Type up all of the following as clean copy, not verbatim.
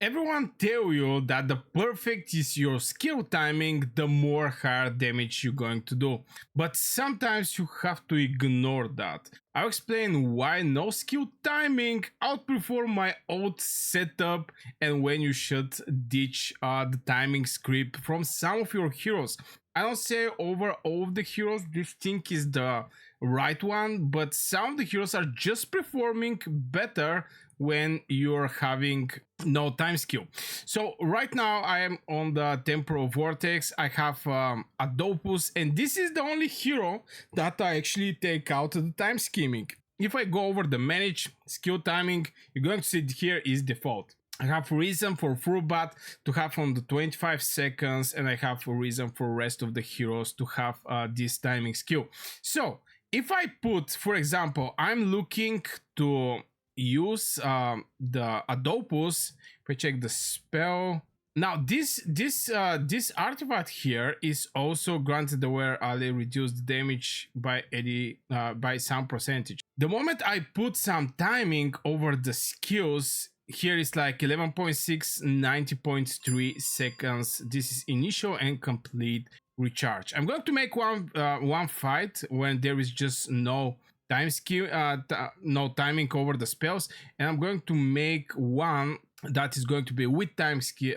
Everyone tell you that the perfect is your skill timing, the more hard damage you're going to do. But sometimes you have to ignore that. I'll explain why no skill timing outperform my old setup and when you should ditch the timing script from some of your heroes. I don't say over all of the heroes this thing is the right one, but some of the heroes are just performing better when you're having no time skill. So right now I am on the Temporal Vortex. I have Adopus, and this is the only hero that I actually take out the time skimming. If I go over the manage skill timing, you're going to see here is default. I have reason for Frubat to have on the 25 seconds, and I have a reason for rest of the heroes to have this timing skill. So if I put, for example, I'm looking to use the Adopus. If I check the spell, now this artifact here is also granted where ally reduce the damage by 80 by some percentage. The moment I put some timing over the skills, here is like 11.6, 90.3 seconds. This is initial and complete recharge. I'm going to make one fight when there is just no time skill, no timing over the spells, and I'm going to make one that is going to be with time skill,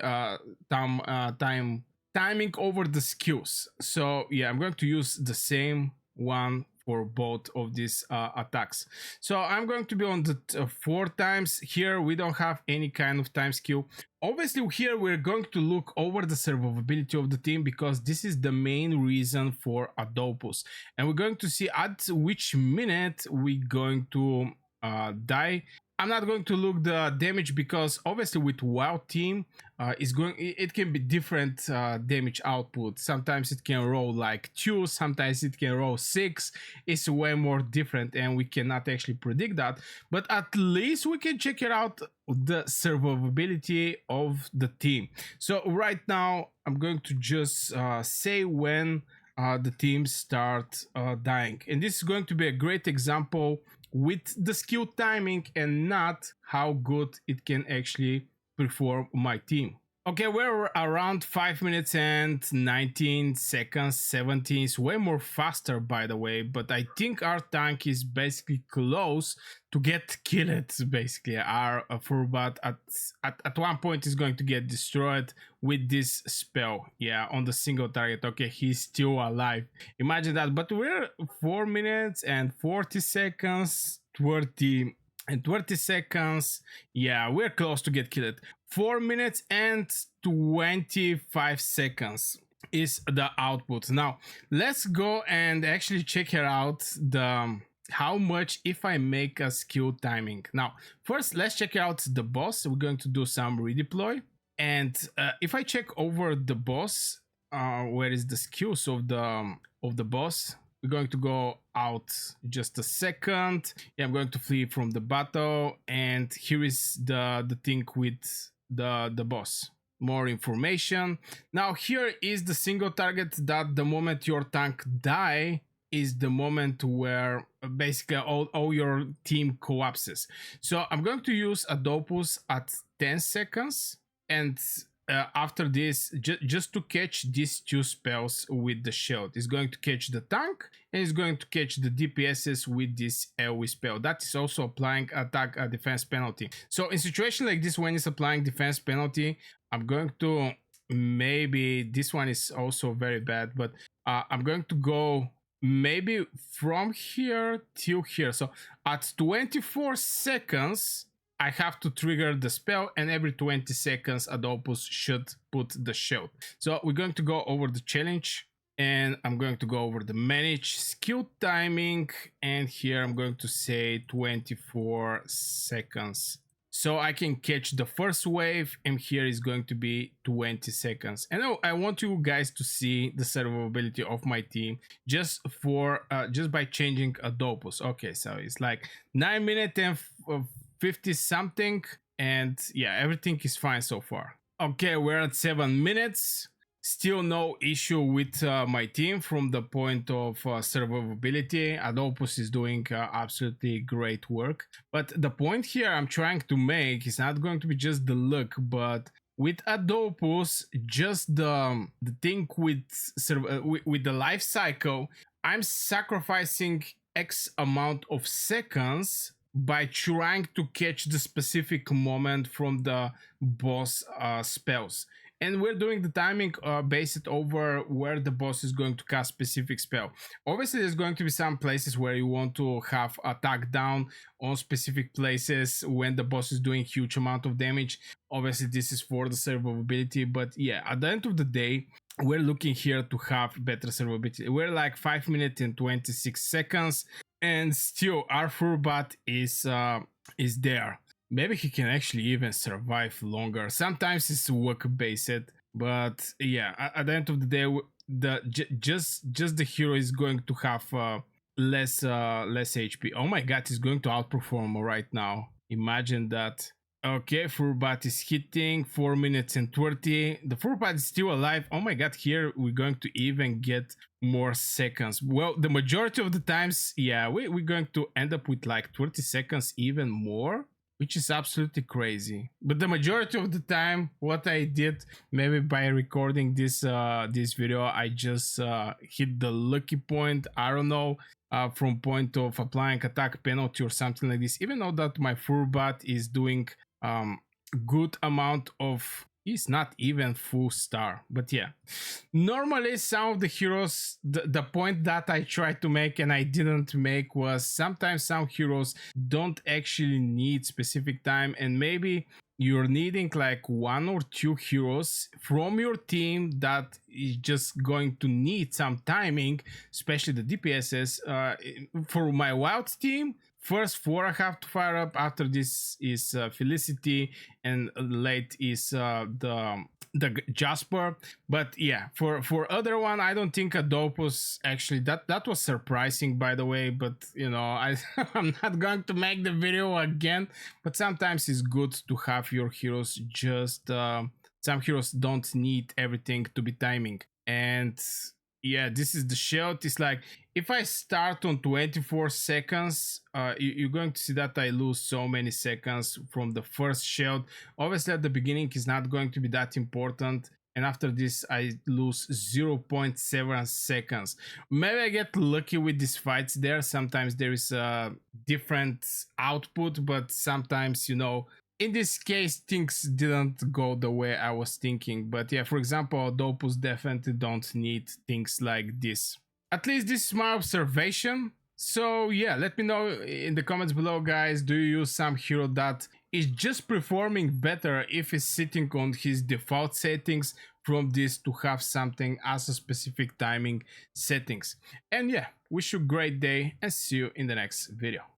timing over the skills. So yeah, I'm going to use the same one for both of these attacks. So I'm going to be on the 4 times. Here we don't have any kind of time skill. Obviously here we're going to look over the survivability of the team, because this is the main reason for Adopus, and we're going to see at which minute we're going to die. I'm not going to look the damage, because obviously with Wild Team it can be different damage output. Sometimes it can roll like 2, sometimes it can roll 6. It's way more different, and we cannot actually predict that, but at least we can check it out, the survivability of the team. So right now I'm going to just say when the teams start dying, and this is going to be a great example with the skill timing and not how good it can actually perform my team. Okay, we're around 5 minutes and 19 seconds. 17 is way more faster, by the way, but I think our tank is basically close to get killed. Basically, our Frubat at one point is going to get destroyed with this spell. Yeah, on the single target. Okay, he's still alive. Imagine that. But we're 4 minutes and 40 seconds, 20 seconds. Yeah, we're close to get killed. 4 minutes and 25 seconds is the output. Now let's go and actually check it out, the how much if I make a skill timing. Now first let's check out the boss. We're going to do some redeploy, and if I check over the boss, where is the skills of the boss? We're going to go out just a second. Yeah, I'm going to flee from the battle, and here is the thing with the boss. More information. Now here is the single target that the moment your tank die is the moment where basically all your team collapses. So I'm going to use Adopus at 10 seconds, and after this, just to catch these 2 spells with the shield. It's going to catch the tank, and it's going to catch the DPSs with this AoE spell. That is also applying attack defense penalty. So in situation like this, when it's applying defense penalty, I'm going to, maybe this one is also very bad, but I'm going to go maybe from here till here. So at 24 seconds, I have to trigger the spell, and every 20 seconds Adopus should put the shield. So we're going to go over the challenge, and I'm going to go over the manage skill timing, and here I'm going to say 24 seconds. So I can catch the first wave, and here is going to be 20 seconds. And I want you guys to see the survivability of my team just by changing Adopus. Okay, so it's like 9 minutes and 50 something, and yeah, everything is fine so far. Okay, we're at 7 minutes. Still no issue with my team from the point of survivability. Adopus is doing absolutely great work. But the point here I'm trying to make is not going to be just the luck, but with Adopus, just the thing with the life cycle, I'm sacrificing X amount of seconds by trying to catch the specific moment from the boss spells. And we're doing the timing based over where the boss is going to cast specific spell. Obviously, there's going to be some places where you want to have attack down on specific places when the boss is doing huge amount of damage. Obviously, this is for the survivability, but yeah, at the end of the day, we're looking here to have better survivability. We're like 5 minutes and 26 seconds, and still our Furbat is there. Maybe he can actually even survive longer. Sometimes it's work based, but yeah, at the end of the day, just the hero is going to have less HP. Oh my god, he's going to outperform right now. Imagine that. Okay, Furbat is hitting 4 minutes and 30. The Furbat is still alive. Oh my god, here we're going to even get more seconds. Well, the majority of the times, yeah, we're going to end up with like 20 seconds, even more, which is absolutely crazy. But the majority of the time, what I did, maybe by recording this video, I just hit the lucky point. I don't know, from point of applying attack penalty or something like this. Even though that my Furbat is doing good amount of, he's not even full star, but yeah, normally some of the heroes, the point that I tried to make and I didn't make was sometimes some heroes don't actually need specific time, and maybe you're needing like 1 or 2 heroes from your team that is just going to need some timing, especially the DPSs. For my wild team, first 4 I have to fire up. After this is Felicity, and late is the Jasper. But yeah, for other one, I don't think Adopus actually, that was surprising, by the way. But you know, I'm not going to make the video again. But sometimes it's good to have your heroes just some heroes don't need everything to be timing. And yeah, this is the shield. It's like if I start on 24 seconds, you're going to see that I lose so many seconds from the first shield. Obviously at the beginning is not going to be that important, and after this I lose 0.7 seconds. Maybe I get lucky with these fights there. Sometimes there is a different output, but sometimes, you know, in this case things didn't go the way I was thinking. But yeah, for example, Adopus definitely don't need things like this. At least this is my observation. So yeah, let me know in the comments below, guys. Do you use some hero that is just performing better if he's sitting on his default settings from this to have something as a specific timing settings? And yeah, wish you a great day and see you in the next video.